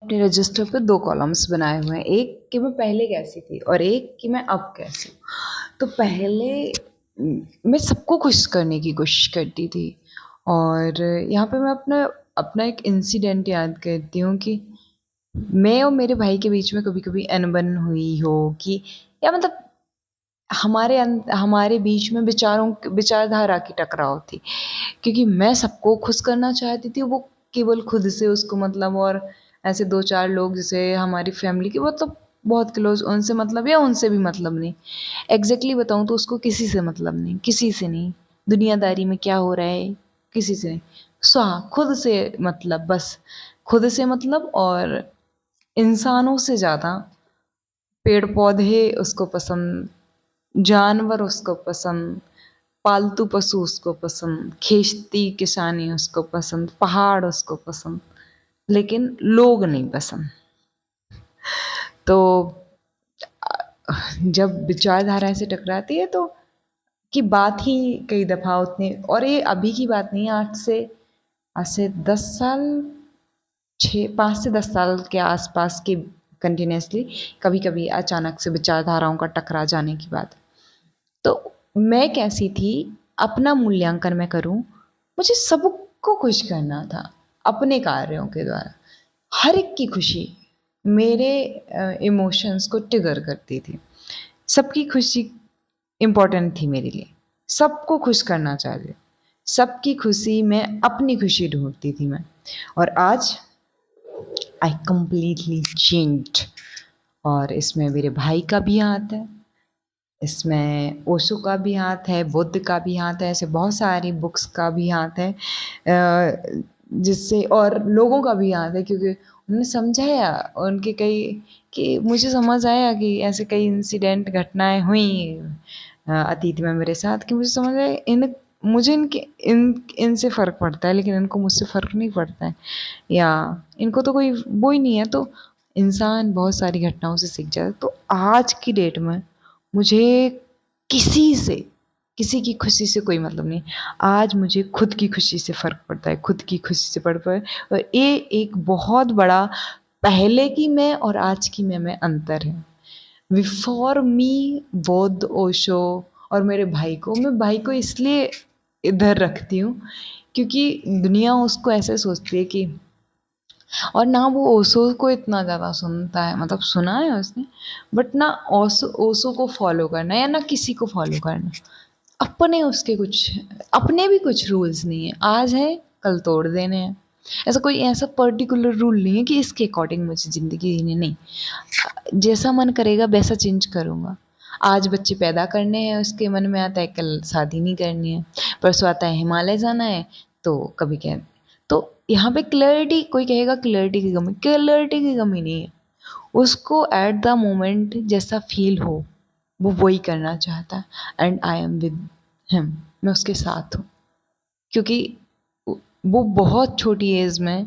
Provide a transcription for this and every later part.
अपने रजिस्टर पे 2 कॉलम्स बनाए हुए हैं, एक कि मैं पहले कैसी थी और एक कि मैं अब कैसी हूँ। तो पहले मैं सबको खुश करने की कोशिश करती थी और यहाँ पे मैं अपना अपना एक इंसिडेंट याद करती हूँ कि मैं और मेरे भाई के बीच में कभी-कभी अनबन हुई हो कि या मतलब हमारे बीच में विचारधारा की टकराव थी, क्योंकि मैं सबको खुश करना चाहती थी, वो केवल खुद से उसको मतलब और ऐसे 2-4 लोग जैसे हमारी फैमिली के मतलब बहुत क्लोज़ उनसे मतलब या उनसे भी मतलब नहीं। एग्ज़ैक्टली बताऊँ तो उसको किसी से मतलब नहीं, किसी से नहीं। दुनियादारी में क्या हो रहा है, किसी से नहीं। हाँ, खुद से मतलब बस, खुद से मतलब और इंसानों से ज़्यादा पेड़-पौधे उसको पसंद, जानवर उसको पसंद, पालतू पशु उसको पसंद, खेती-किसानी उसको पसंद, पहाड़ उसको पसंद, लेकिन लोग नहीं पसंद। तो जब विचारधारा ऐसे टकराती है तो की बात ही कई दफ़ा उतनी, और ये अभी की बात नहीं है, आज से 10 साल, 5 से 10 साल के आसपास की कंटिन्यूअसली कभी-कभी अचानक से विचारधाराओं का टकरा जाने की बात। तो मैं कैसी थी, अपना मूल्यांकन मैं करूँ, मुझे सबको खुश करना था अपने कार्यों के द्वारा। हर एक की खुशी मेरे इमोशंस को ट्रिगर करती थी। सबकी खुशी इम्पोर्टेंट थी मेरे लिए। सबको खुश करना चाहती, सबकी खुशी में अपनी खुशी ढूँढती थी मैं। और आज आई कंप्लीटली चेंज्ड, और इसमें मेरे भाई का भी हाथ है, इसमें ओशो का भी हाथ है, बुद्ध का भी हाथ है, ऐसे बहुत सारी बुक्स का भी हाथ है, जिससे और लोगों का भी हाथ है, क्योंकि उन्होंने समझाया, उनके कई कि मुझे समझ आया कि ऐसे कई इंसिडेंट घटनाएं हुई अतीत में मेरे साथ, कि मुझे समझ आया मुझे इनसे फ़र्क पड़ता है, लेकिन इनको मुझसे फ़र्क नहीं पड़ता है, या इनको तो कोई वो ही नहीं है। तो इंसान बहुत सारी घटनाओं से सीख जाता है। तो आज की डेट में मुझे किसी से, किसी की खुशी से कोई मतलब नहीं। आज मुझे खुद की खुशी से फ़र्क पड़ता है, खुद की खुशी से पड़ता है, और ये एक बहुत बड़ा पहले की मैं और आज की मैं में अंतर है। बिफोर मी बोथ ओशो और मेरे भाई को, मैं भाई को इसलिए इधर रखती हूँ क्योंकि दुनिया उसको ऐसे सोचती है कि, और ना वो ओशो को इतना ज़्यादा सुनता है, मतलब सुना है उसने, बट ना ओशो ओशो को फॉलो करना या ना किसी को फॉलो करना। अपने उसके कुछ, अपने भी कुछ रूल्स नहीं है, आज है कल तोड़ देने हैं। ऐसा कोई ऐसा पर्टिकुलर रूल नहीं है कि इसके अकॉर्डिंग मुझे ज़िंदगी जीनी, नहीं। जैसा मन करेगा वैसा चेंज करूँगा। आज बच्चे पैदा करने हैं, उसके मन में आता है कल शादी नहीं करनी है, परसों आता है हिमालय जाना है, तो कभी कह, तो यहाँ पे क्लैरिटी, कोई कहेगा क्लैरिटी की कमी, क्लैरिटी की कमी नहीं है। उसको एट द मोमेंट जैसा फ़ील हो, वो वही करना चाहता है, and I am with him, मैं उसके साथ हूँ। क्योंकि वो बहुत छोटी एज में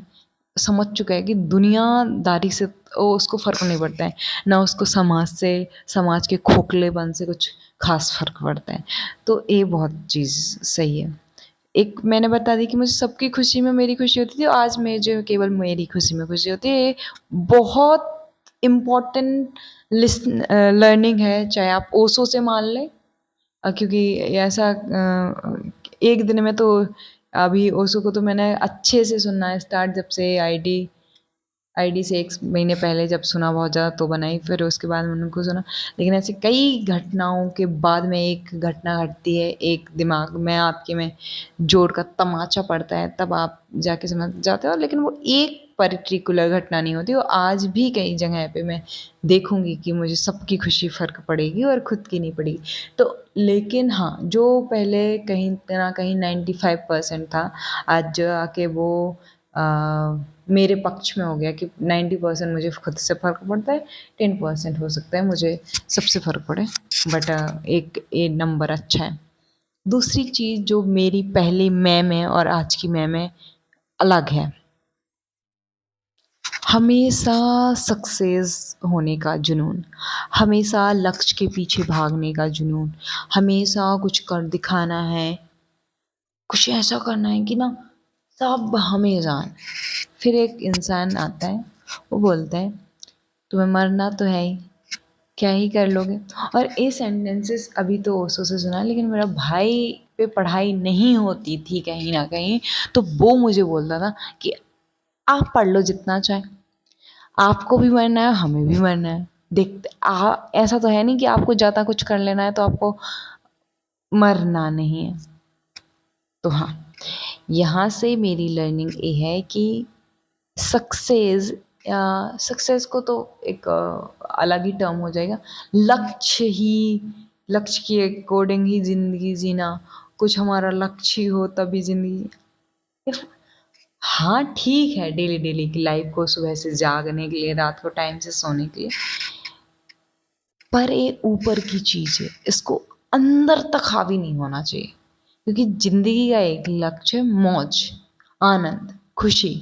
समझ चुका है कि दुनियादारी से उसको फ़र्क नहीं पड़ता है, ना उसको समाज से, समाज के खोखलेपन से कुछ ख़ास फ़र्क पड़ता है। तो ये बहुत चीज़ सही है। एक मैंने बता दी कि मुझे सबकी खुशी में मेरी खुशी होती थी, और आज मुझे केवल मेरी खुशी में खुशी होती है। ये बहुत इम्पोर्टेंट लर्निंग है, चाहे आप ओशो से मान लें, क्योंकि ऐसा एक दिन में तो, अभी ओशो को तो मैंने अच्छे से सुनना स्टार्ट जब से आईडी से 1 महीने पहले जब सुना बहुत ज़्यादा, तो बनाई, फिर उसके बाद मैंने उनको सुना। लेकिन ऐसे कई घटनाओं के बाद में एक घटना घटती है, एक दिमाग में आपके में जोर का तमाचा पड़ता है, तब आप जाके समझ जाते हो। लेकिन वो एक पर्टिकुलर घटना नहीं होती, वो आज भी कई जगह पे मैं देखूँगी कि मुझे सबकी खुशी फ़र्क पड़ेगी और खुद की नहीं पड़ेगी। तो लेकिन हाँ, जो पहले कहीं ना कहीं 95% था, आज जो आके वो मेरे पक्ष में हो गया कि 90% मुझे खुद से फ़र्क पड़ता है, 10% हो सकता है मुझे सबसे फ़र्क पड़े, बट एक ये नंबर अच्छा है। दूसरी चीज़ जो मेरी पहली मैं में और आज की मैं में अलग है, हमेशा सक्सेस होने का जुनून, हमेशा लक्ष्य के पीछे भागने का जुनून, हमेशा कुछ कर दिखाना है, कुछ ऐसा करना है कि ना सब हमें जान। फिर एक इंसान आता है वो बोलता है तुम्हें मरना तो है ही, क्या ही कर लोगे। और ये सेंटेंसेस अभी तो ओशो से सुना, लेकिन मेरा भाई पे पढ़ाई नहीं होती थी कहीं ना कहीं, तो वो मुझे बोलता था कि आप पढ़ लो जितना चाहे, आपको भी मरना है हमें भी मरना है, देखते ऐसा तो है नहीं कि आपको ज़्यादा कुछ कर लेना है तो आपको मरना नहीं है। तो हाँ, यहाँ से मेरी लर्निंग ये है कि सक्सेस, या सक्सेस को तो एक अलग ही टर्म हो जाएगा, लक्ष्य ही, लक्ष्य के अकॉर्डिंग ही ज़िंदगी जीना, कुछ हमारा लक्ष्य ही हो तभी ज़िंदगी। हाँ ठीक है, डेली डेली की लाइफ को सुबह से जागने के लिए, रात को टाइम से सोने के लिए, पर ये ऊपर की चीज़ है, इसको अंदर तक हावी नहीं होना चाहिए, क्योंकि ज़िंदगी का एक लक्ष्य है मौज, आनंद, खुशी।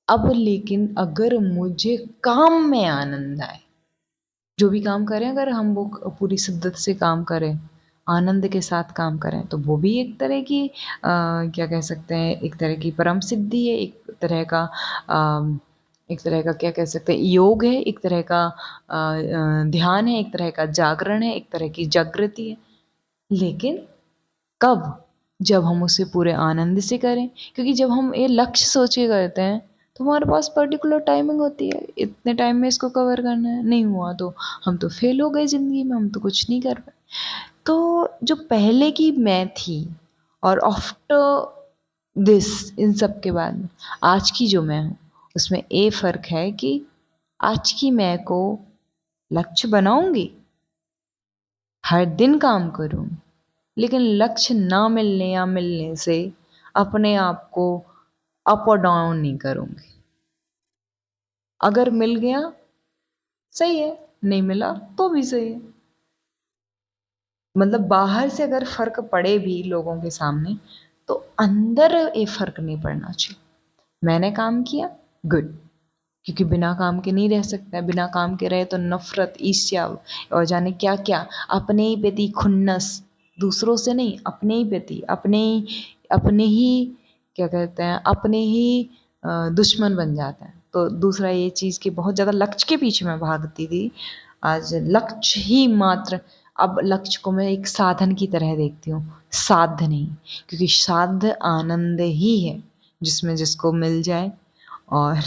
अब लेकिन अगर मुझे काम में आनंद आए, जो भी काम करें अगर हम वो पूरी शिद्दत से काम करें, आनंद के साथ काम करें, तो वो भी एक तरह की क्या कह सकते हैं, एक तरह की परम सिद्धि है, एक तरह का क्या कह सकते हैं, योग है, एक तरह का ध्यान है, एक तरह का जागरण है, एक तरह की जागृति है। लेकिन कब? जब हम उसे पूरे आनंद से करें, क्योंकि जब हम ये लक्ष्य सोच के करते हैं तो हमारे पास पर्टिकुलर टाइमिंग होती है, इतने टाइम में इसको कवर करना है, नहीं हुआ तो हम तो फेल हो गए ज़िंदगी में, हम तो कुछ नहीं कर पाए। तो जो पहले की मैं थी और आफ्टर दिस, इन सब के बाद में आज की जो मैं हूँ, उसमें ये फ़र्क है कि आज की मैं को लक्ष्य बनाऊंगी, हर दिन काम करूँ, लेकिन लक्ष्य ना मिलने या मिलने से अपने आप को अप और डाउन नहीं करूँगी। अगर मिल गया सही है, नहीं मिला तो भी सही है। मतलब बाहर से अगर फर्क पड़े भी लोगों के सामने, तो अंदर ये फर्क नहीं पड़ना चाहिए। मैंने काम किया, गुड, क्योंकि बिना काम के नहीं रह सकता है, बिना काम के रहे तो नफरत, ईर्ष्या और जाने क्या क्या, अपने ही प्रति खुन्नस, दूसरों से नहीं, अपने ही प्रति, अपने ही क्या कहते हैं, अपने ही दुश्मन बन जाता है। तो दूसरा ये चीज़ कि बहुत ज़्यादा लक्ष्य के पीछे मैं भागती थी, आज लक्ष्य ही मात्र, अब लक्ष्य को मैं एक साधन की तरह देखती हूँ, साध्य नहीं, क्योंकि साध्य आनंद ही है जिसमें जिसको मिल जाए। और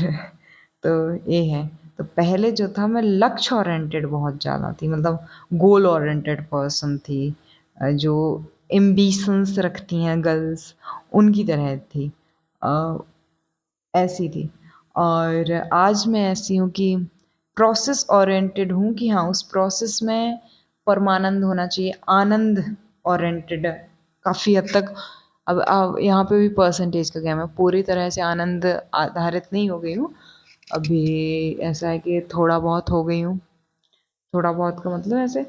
तो ये है। तो पहले जो था मैं लक्ष्य ओरिएंटेड बहुत ज़्यादा थी, मतलब गोल ओरिएंटेड पर्सन थी, जो एम्बिशंस रखती हैं गर्ल्स, उनकी तरह थी, अ, ऐसी थी। और आज मैं ऐसी हूँ कि प्रोसेस ओरिएंटेड हूँ, कि हाँ उस प्रोसेस में परमानंद होना चाहिए, आनंद ओरिएंटेड काफ़ी हद तक। अब यहाँ पे भी परसेंटेज का गेम है, पूरी तरह से आनंद आधारित नहीं हो गई हूँ अभी, ऐसा है कि थोड़ा बहुत हो गई हूँ, थोड़ा बहुत का मतलब ऐसे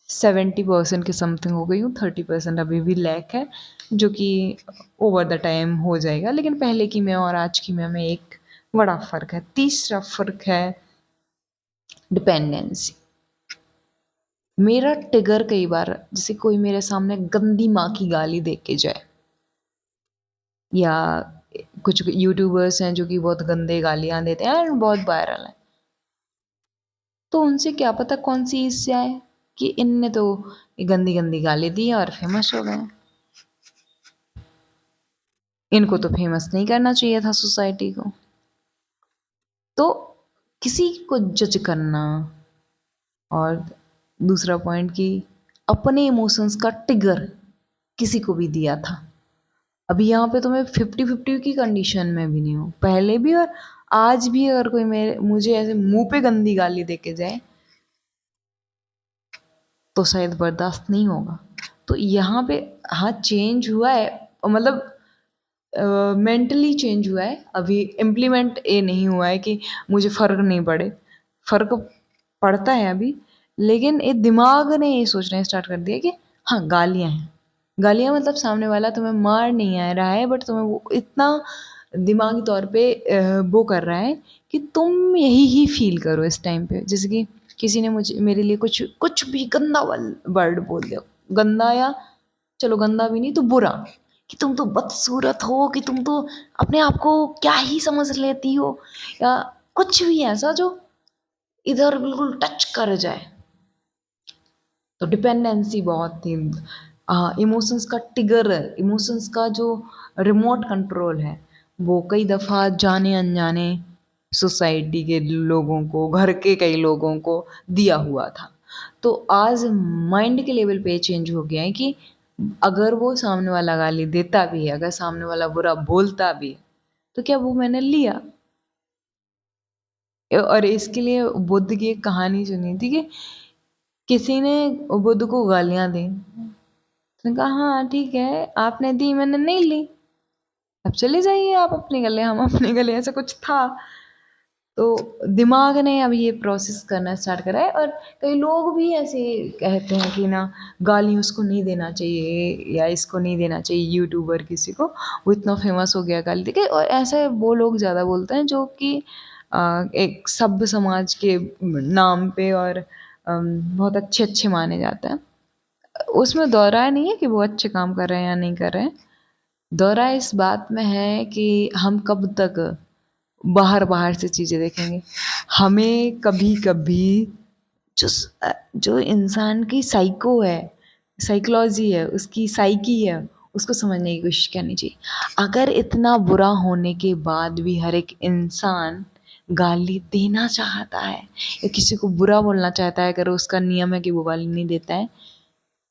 70% के समथिंग हो गई हूँ, 30% अभी भी लैक है, जो कि ओवर द टाइम हो जाएगा। लेकिन पहले की मैं और आज की मैं में एक बड़ा फ़र्क है। तीसरा फ़र्क है डिपेंडेंसी। मेरा ट्रिगर कई बार, जैसे कोई मेरे सामने गंदी माँ की गाली दे के जाए, या कुछ यूट्यूबर्स हैं जो कि बहुत गंदे गालियाँ देते हैं और बहुत वायरल हैं, तो उनसे क्या पता कौन सी ईर्ष्या है कि इनने तो गंदी गंदी गाली दी और फेमस हो गए, इनको तो फेमस नहीं करना चाहिए था सोसाइटी को। तो किसी को जज करना, और दूसरा पॉइंट कि अपने इमोशंस का ट्रिगर किसी को भी दिया था। अभी यहाँ पे तो मैं 50-50 की कंडीशन में भी नहीं हूँ, पहले भी और आज भी। अगर कोई मेरे मुझे ऐसे मुंह पे गंदी गाली दे के जाए तो शायद बर्दाश्त नहीं होगा। तो यहाँ पे हाँ चेंज हुआ है, मतलब मेंटली चेंज हुआ है, अभी इम्प्लीमेंट ये नहीं हुआ है कि मुझे फ़र्क नहीं पड़े, फ़र्क पड़ता है अभी, लेकिन ये दिमाग ने ये सोचना स्टार्ट कर दिया कि हाँ गालियाँ हैं, गालियाँ मतलब सामने वाला तुम्हें मार नहीं आ रहा है, बट तुम्हें वो इतना दिमागी तौर पे वो कर रहा है कि तुम यही ही फील करो इस टाइम पे। जैसे कि किसी ने मुझे मेरे लिए कुछ कुछ भी गंदा वर्ड बोल दिया, गंदा, या चलो गंदा भी नहीं तो बुरा, कि तुम तो बदसूरत हो, कि तुम तो अपने आप को क्या ही समझ लेती हो, या कुछ भी ऐसा जो इधर बिल्कुल टच कर जाए। तो डिपेंडेंसी बहुत थी। इमोशंस का ट्रिगर, इमोशंस का जो रिमोट कंट्रोल है वो कई दफ़ा जाने अनजाने सोसाइटी के लोगों को, घर के कई लोगों को दिया हुआ था। तो आज माइंड के लेवल पे चेंज हो गया है कि अगर वो सामने वाला गाली देता भी है, अगर सामने वाला बुरा बोलता भी है, तो क्या वो मैंने लिया? और इसके लिए बुद्ध की एक कहानी सुनी थी कि किसी ने बुद्ध को गालियां दी। उसने कहा हाँ ठीक है, आपने दी, मैंने नहीं ली, अब चले जाइए आप अपने गले, हम अपने गले, ऐसा कुछ था। तो दिमाग ने अब ये प्रोसेस करना स्टार्ट करा है। और कई लोग भी ऐसे कहते हैं कि ना गाली उसको नहीं देना चाहिए या इसको नहीं देना चाहिए, यूट्यूबर किसी को, वो इतना फेमस हो गया गाली देके। और ऐसे वो लोग ज़्यादा बोलते हैं जो कि एक सभ्य समाज के नाम पे और बहुत अच्छे अच्छे माने जाते हैं। उसमें दोहराया नहीं है कि वो अच्छे काम कर रहे हैं या नहीं कर रहे हैं, दोहरा इस बात में है कि हम कब तक बाहर बाहर से चीज़ें देखेंगे। हमें कभी कभी जो जो इंसान की साइको है, साइकोलॉजी है, उसकी साइकी है, उसको समझने की कोशिश करनी चाहिए। अगर इतना बुरा होने के बाद भी हर एक इंसान गाली देना चाहता है या किसी को बुरा बोलना चाहता है, अगर उसका नियम है कि वो गाली नहीं देता है,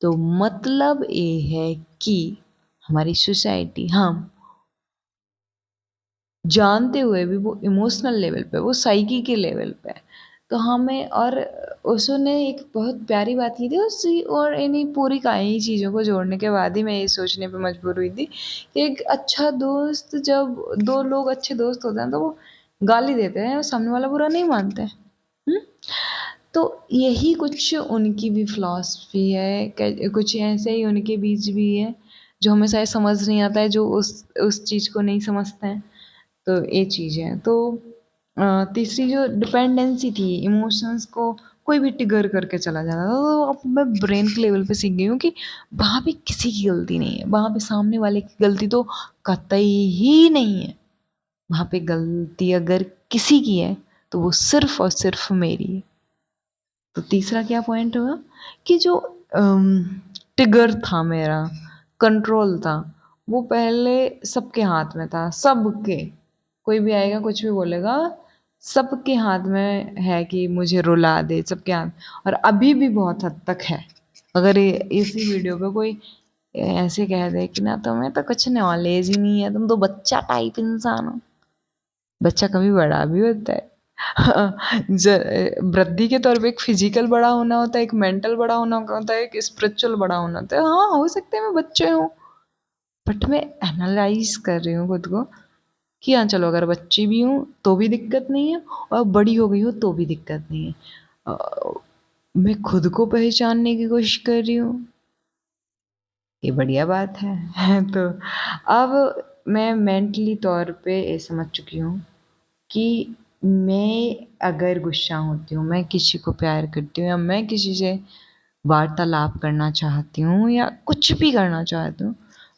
तो मतलब ये है कि हमारी सोसाइटी, हम जानते हुए भी वो इमोशनल लेवल पे, वो साइकी के लेवल पे है। तो हमें, और उसने एक बहुत प्यारी बात की थी उसी, और इन्हीं पूरी कई चीज़ों को जोड़ने के बाद ही मैं ये सोचने पे मजबूर हुई थी कि एक अच्छा दोस्त, जब दो लोग अच्छे दोस्त होते हैं तो वो गाली देते हैं और सामने वाला बुरा नहीं मानते हैं। हुँ? तो यही कुछ उनकी भी फ़िलॉसफ़ी है, कुछ ऐसे ही उनके बीच भी है, जो हमें शायद समझ नहीं आता है, जो उस चीज़ को नहीं समझते हैं। तो ये चीज़ है। तो तीसरी जो डिपेंडेंसी थी, इमोशंस को कोई भी ट्रिगर करके चला जाता था, तो अब मैं ब्रेन के लेवल पे सीख गई हूँ कि वहाँ पे किसी की गलती नहीं है, वहाँ पे सामने वाले की गलती तो कतई ही नहीं है। वहाँ पे गलती अगर किसी की है तो वो सिर्फ़ और सिर्फ़ मेरी है। तो तीसरा क्या पॉइंट हुआ कि जो ट्रिगर था मेरा, कंट्रोल था, वो पहले सबके हाथ में था, सबके। कोई भी आएगा कुछ भी बोलेगा, सबके हाथ में है कि मुझे रुला दे, सबके हाथ। और अभी भी बहुत हद तक है। अगर इसी वीडियो पे कोई ऐसे कह दे कि ना तुम्हें तो कुछ नॉलेज ही नहीं है, तुम तो बच्चा टाइप इंसान हो, बच्चा कभी बड़ा भी होता है। वृद्धि के तौर पे एक फिजिकल बड़ा होना होता है, एक मेंटल बड़ा होना होता है, एक स्पिरिचुअल बड़ा होना होता है। हाँ, हो सकता है मैं बच्चे हूँ, बट मैं एनालाइज कर रही हूँ खुद को कि हाँ चलो, अगर बच्ची भी हूँ तो भी दिक्कत नहीं है, और बड़ी हो गई हूँ तो भी दिक्कत नहीं है। मैं खुद को पहचानने की कोशिश कर रही हूँ, ये बढ़िया बात है। तो अब मैं मेंटली तौर पे ये समझ चुकी हूँ कि मैं अगर गुस्सा होती हूँ, मैं किसी को प्यार करती हूँ, या मैं किसी से वार्तालाप करना चाहती हूँ या कुछ भी करना चाहती हूँ,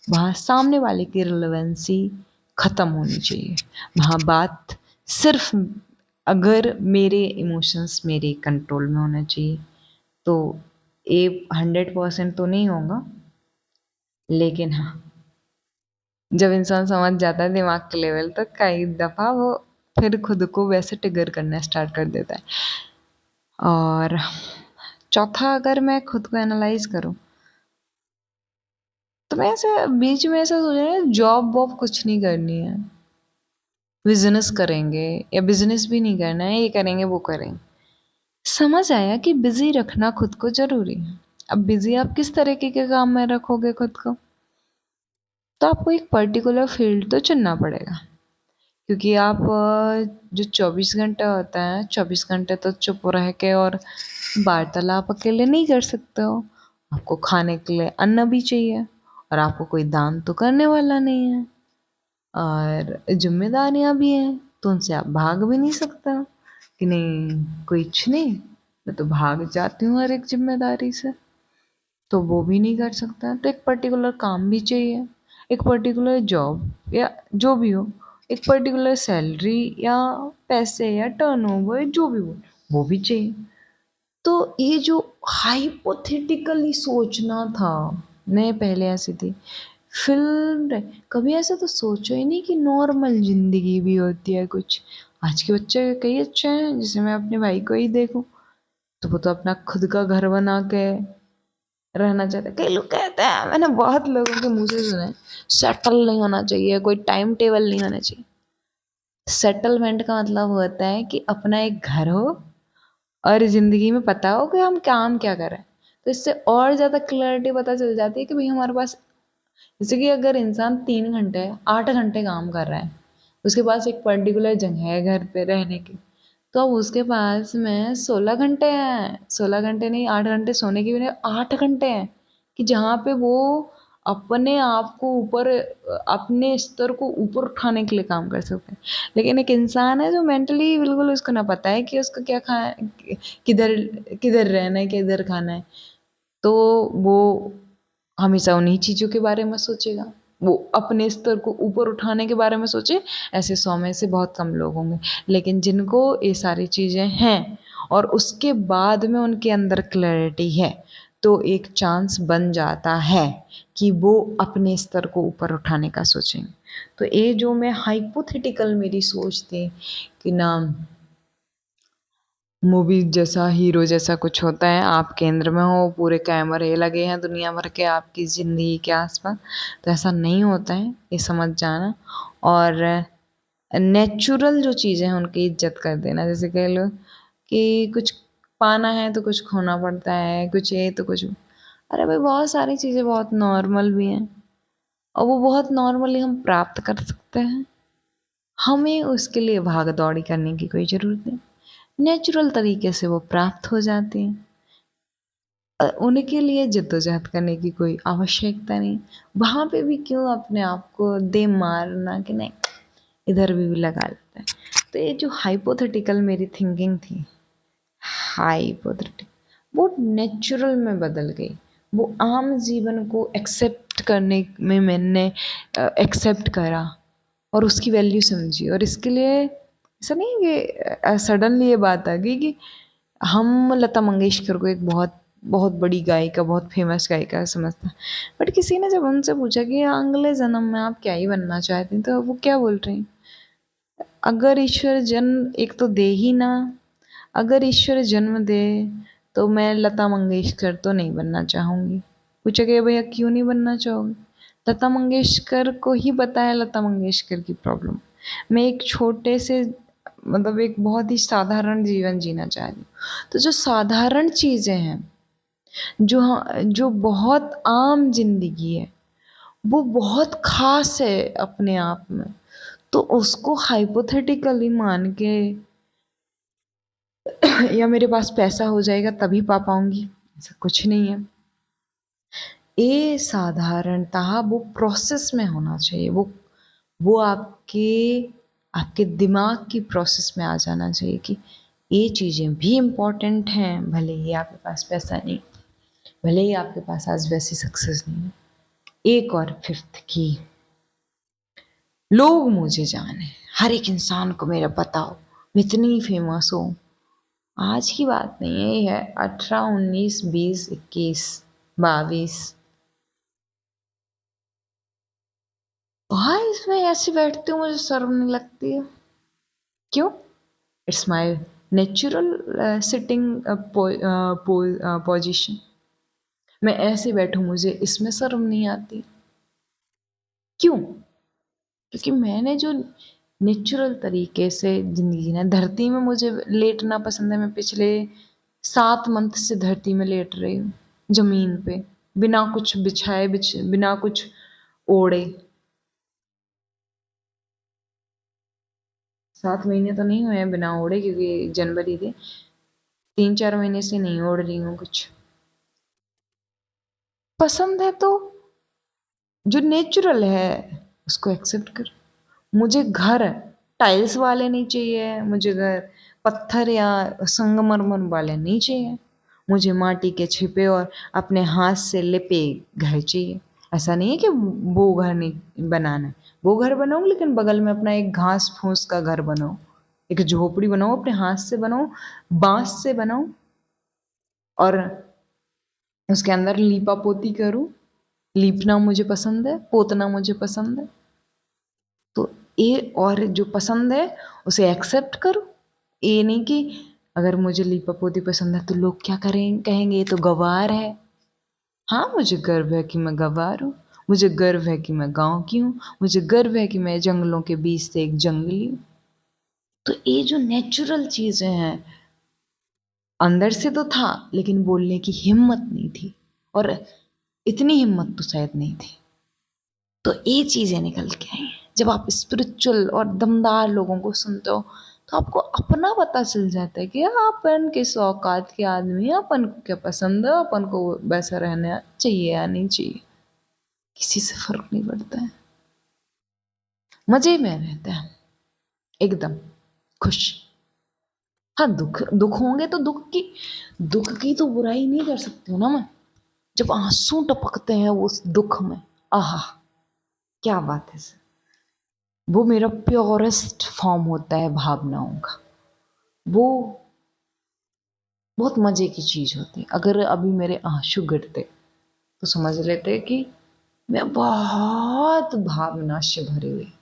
वहाँ सामने वाले की रिलेवेंसी ख़त्म होनी चाहिए। वहाँ बात सिर्फ, अगर मेरे इमोशंस मेरे कंट्रोल में होना चाहिए, तो ये 100% तो नहीं होगा, लेकिन हाँ, जब इंसान समझ जाता है दिमाग के लेवल तक, कई दफ़ा वो फिर खुद को वैसे ट्रिगर करना स्टार्ट कर देता है। और चौथा, अगर मैं खुद को एनालाइज करूँ, तो मैं ऐसे बीच में ऐसा सोच रहा है, जॉब वॉब कुछ नहीं करनी है, बिजनेस करेंगे, या बिजनेस भी नहीं करना है, ये करेंगे वो करेंगे। समझ आया कि बिजी रखना खुद को जरूरी है। अब बिजी आप किस तरीके के काम में रखोगे खुद को, तो आपको एक पर्टिकुलर फील्ड तो चुनना पड़ेगा। क्योंकि आप जो 24 घंटे होता है, 24 घंटे तो चुप रह के और वार्तालाप अकेले नहीं कर सकते हो। आपको खाने के लिए अन्न भी चाहिए, और आपको कोई दान तो करने वाला नहीं है, और जिम्मेदारियां भी हैं, तो उनसे आप भाग भी नहीं सकते हो कि नहीं कुछ नहीं, मैं तो भाग जाती हूँ हर एक जिम्मेदारी से। तो वो भी नहीं कर सकता। तो एक पर्टिकुलर काम भी चाहिए, एक पर्टिकुलर जॉब या जो भी हो, एक पर्टिकुलर सैलरी या पैसे या टर्नओवर जो भी वो भी चाहिए। तो ये जो हाइपोथेटिकली सोचना था, मैं पहले ऐसी थी कभी ऐसा तो सोचा ही नहीं कि नॉर्मल जिंदगी भी होती है कुछ। आज के बच्चे कई अच्छे हैं, जैसे मैं अपने भाई को ही देखूं, तो वो तो अपना खुद का घर बना के रहना चाहते हैं। कई लोग कहते हैं, मैंने बहुत लोगों के मुंह से सुना है, सेटल नहीं होना चाहिए, कोई टाइम टेबल नहीं होना चाहिए। सेटलमेंट का मतलब होता है कि अपना एक घर हो और ज़िंदगी में पता हो कि हम काम क्या कर रहे हैं। तो इससे और ज़्यादा क्लैरिटी पता चल जाती है कि भाई हमारे पास, जैसे कि अगर इंसान 3 घंटे 8 घंटे काम कर रहा है, उसके पास एक पर्टिकुलर जगह है घर पे रहने की, तो अब उसके पास में 16 घंटे हैं, 16 घंटे नहीं, 8 घंटे सोने की भी 8 घंटे हैं, कि जहाँ पे वो अपने आप को ऊपर, अपने स्तर को ऊपर उठाने के लिए काम कर सकते हैं। लेकिन एक इंसान है जो मेंटली बिल्कुल, उसको ना पता है कि उसको क्या खा, किधर किधर रहना है, किधर खाना है, तो वो हमेशा उन्हीं चीज़ों के बारे में सोचेगा, वो अपने स्तर को ऊपर उठाने के बारे में सोचे। ऐसे 100 में से बहुत कम लोग होंगे, लेकिन जिनको ये सारी चीज़ें हैं और उसके बाद में उनके अंदर क्लैरिटी है, तो एक चांस बन जाता है कि वो अपने स्तर को ऊपर उठाने का सोचेंगे। तो ये जो मैं हाइपोथेटिकल मेरी सोच थी कि ना, मूवी जैसा हीरो जैसा कुछ होता है, आप केंद्र में हो, पूरे कैमरे लगे हैं दुनिया भर के आपकी ज़िंदगी के आसपास, तो ऐसा नहीं होता है, ये समझ जाना। और नेचुरल जो चीज़ें हैं उनकी इज्जत कर देना। जैसे कह लो कि कुछ पाना है तो कुछ खोना पड़ता है, कुछ ये तो कुछ, अरे भाई बहुत सारी चीज़ें बहुत नॉर्मल भी हैं, और वो बहुत नॉर्मली हम प्राप्त कर सकते हैं। हमें उसके लिए भाग दौड़ी करने की कोई ज़रूरत नहीं, नेचुरल तरीके से वो प्राप्त हो जाती हैं। उनके लिए जद्दोजहद करने की कोई आवश्यकता नहीं। वहाँ पे भी क्यों अपने आप को दे मारना कि नहीं, इधर भी लगा लेते हैं। तो ये जो हाइपोथेटिकल मेरी थिंकिंग थी, हाइपोथेटिकल, वो नेचुरल में बदल गई। वो आम जीवन को एक्सेप्ट करने में मैंने एक्सेप्ट करा और उसकी वैल्यू समझी। और इसके लिए ऐसा नहीं है कि सडनली ये बात आ गई कि हम लता मंगेशकर को एक बहुत बहुत बड़ी गायिका, बहुत फेमस गायिका समझते हैं। बट किसी ने जब उनसे पूछा कि अगले जन्म में आप क्या ही बनना चाहते हैं, तो वो क्या बोल रही हैं, अगर ईश्वर जन्म एक तो दे ही ना, अगर ईश्वर जन्म दे तो मैं लता मंगेशकर तो नहीं बनना चाहूँगी। पूछा गया भैया क्यों नहीं बनना चाहोगे, लता मंगेशकर को ही पता है लता मंगेशकर की प्रॉब्लम। मैं एक छोटे से, मतलब एक बहुत ही साधारण जीवन जीना चाह रही हूँ। तो जो साधारण चीज़ें हैं, जो बहुत आम जिंदगी है, वो बहुत खास है अपने आप में। तो उसको हाइपोथेटिकली मान के या मेरे पास पैसा हो जाएगा तभी पा पाऊंगी, ऐसा कुछ नहीं है। ये साधारणतः वो प्रोसेस में होना चाहिए, वो आपके आपके दिमाग की प्रोसेस में आ जाना चाहिए कि ये चीज़ें भी इम्पोर्टेंट हैं, भले ही आपके पास पैसा नहीं, भले ही आपके पास आज वैसी सक्सेस नहीं है। एक और फिफ्थ की, लोग मुझे जाने, हर एक इंसान को मेरा पता हो, मैं इतनी फेमस हूँ। आज की बात नहीं है, ये है 18, 19, 20, 21, 22। भाई इसमें ऐसे बैठती हूँ, मुझे शर्म नहीं लगती है। क्यों? It's my natural sitting position. मैं ऐसे बैठूं, मुझे इसमें शर्म नहीं आती। क्यों? क्योंकि मैंने जो नेचुरल तरीके से जिंदगी ना, धरती में मुझे लेटना पसंद है। मैं पिछले 7 मंथ से धरती में लेट रही हूँ, जमीन पे, बिना कुछ बिछाए, बिना कुछ ओढ़े। 7 महीने तो नहीं हुए हैं बिना ओढ़े, क्योंकि जनवरी थी। 3-4 महीने से नहीं ओढ़ रही हूँ कुछ। पसंद है तो जो नेचुरल है उसको एक्सेप्ट कर। मुझे घर टाइल्स वाले नहीं चाहिए, मुझे घर पत्थर या संगमरमर वाले नहीं चाहिए। मुझे माटी के छिपे और अपने हाथ से लिपे घर चाहिए। ऐसा नहीं है कि वो घर नहीं बनाना है, वो घर बनाऊँ लेकिन बगल में अपना एक घास फूस का घर बनाऊँ, एक झोपड़ी बनाऊँ, अपने हाथ से बनाऊँ, बांस से बनाऊँ, और उसके अंदर लीपा पोती करूँ। लीपना मुझे पसंद है, पोतना मुझे पसंद है। तो ये, और जो पसंद है उसे एक्सेप्ट करो। ये नहीं कि अगर मुझे लीपा पोती पसंद है तो लोग क्या करें, कहेंगे ये तो गँवार है। हाँ, मुझे गर्व है कि मैं गँवार हूँ, मुझे गर्व है कि मैं गाँव की हूँ, मुझे गर्व है कि मैं जंगलों के बीच से एक जंगली हूँ। तो ये जो नेचुरल चीज़ें हैं, अंदर से तो था लेकिन बोलने की हिम्मत नहीं थी, और इतनी हिम्मत तो शायद नहीं थी। तो ये चीज़ें निकल के आई। जब आप स्पिरिचुअल और दमदार लोगों को सुनते हो तो आपको अपना पता चल जाता है कि अपन किस औकात के आदमी है, अपन को क्या पसंद है, अपन को वैसा रहना चाहिए या नहीं चाहिए। किसी से फर्क नहीं पड़ता है, मजे में रहते हैं एकदम खुश। हाँ, दुख दुख होंगे तो दुख की तो बुराई नहीं कर सकती हूँ ना मैं। जब आंसू टपकते हैं उस दुख में, आहा, क्या बात है सर। वो मेरा प्योरेस्ट फॉर्म होता है भावनाओं का। वो बहुत मजे की चीज होती है। अगर अभी मेरे आंसू गिरते तो समझ लेते कि मैं बहुत भावना से भरी हुई,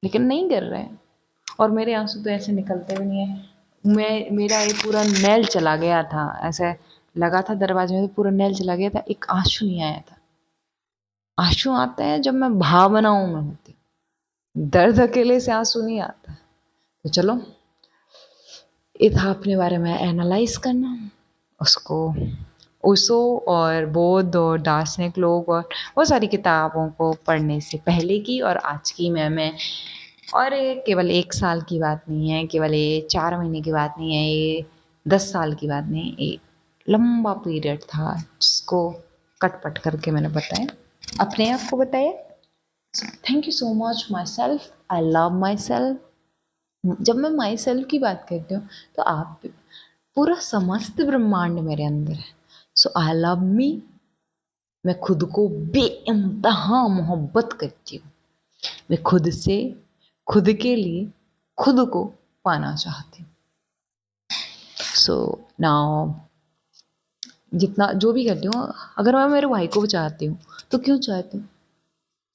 लेकिन नहीं गिर रहे हैं। और मेरे आंसू तो ऐसे निकलते भी नहीं है। मेरा ये पूरा नैल चला गया था, ऐसे लगा था दरवाजे में, तो पूरा नैल चला गया था, एक आंसू नहीं आया था। आंसू आते हैं जब मैं भावनाओं में होती हूँ, दर्द अकेले से आंसू नहीं आता। तो चलो, ये था अपने बारे में एनालाइज करना, उसको ओशो और बोध और दार्शनिक लोग और बहुत सारी किताबों को पढ़ने से पहले की और आज की मैं और ये केवल 1 साल की बात नहीं है, केवल ये 4 महीने की बात नहीं है, ये 10 साल की बात नहीं, ये लंबा पीरियड था जिसको कट-पट करके मैंने बताया, अपने आप को बताया। Thank you so much my self, I love my self. जब मैं माई सेल्फ की बात करती हूँ तो आप, पूरा समस्त ब्रह्मांड मेरे अंदर है। सो आई लव मी। मैं खुद को बेइंतहा मोहब्बत करती हूँ। मैं खुद से, खुद के लिए, खुद को पाना चाहती हूँ। सो नाउ, जितना जो भी करती हूँ, अगर मैं मेरे भाई को चाहती हूँ तो क्यों चाहती हूँ?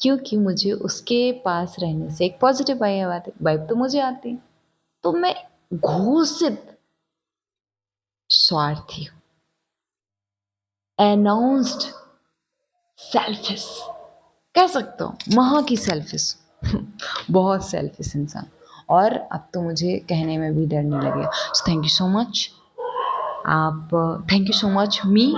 क्योंकि मुझे उसके पास रहने से एक पॉजिटिव वाइब तो मुझे आती है। तो मैं घोषित स्वार्थी हूँ, अनाउंस्ड सेल्फिश कह सकते हो, वहाँ की सेल्फिश बहुत सेल्फिश इंसान। और अब तो मुझे कहने में भी डर नहीं लगेगा। So thank you so much. आप, thank you so much me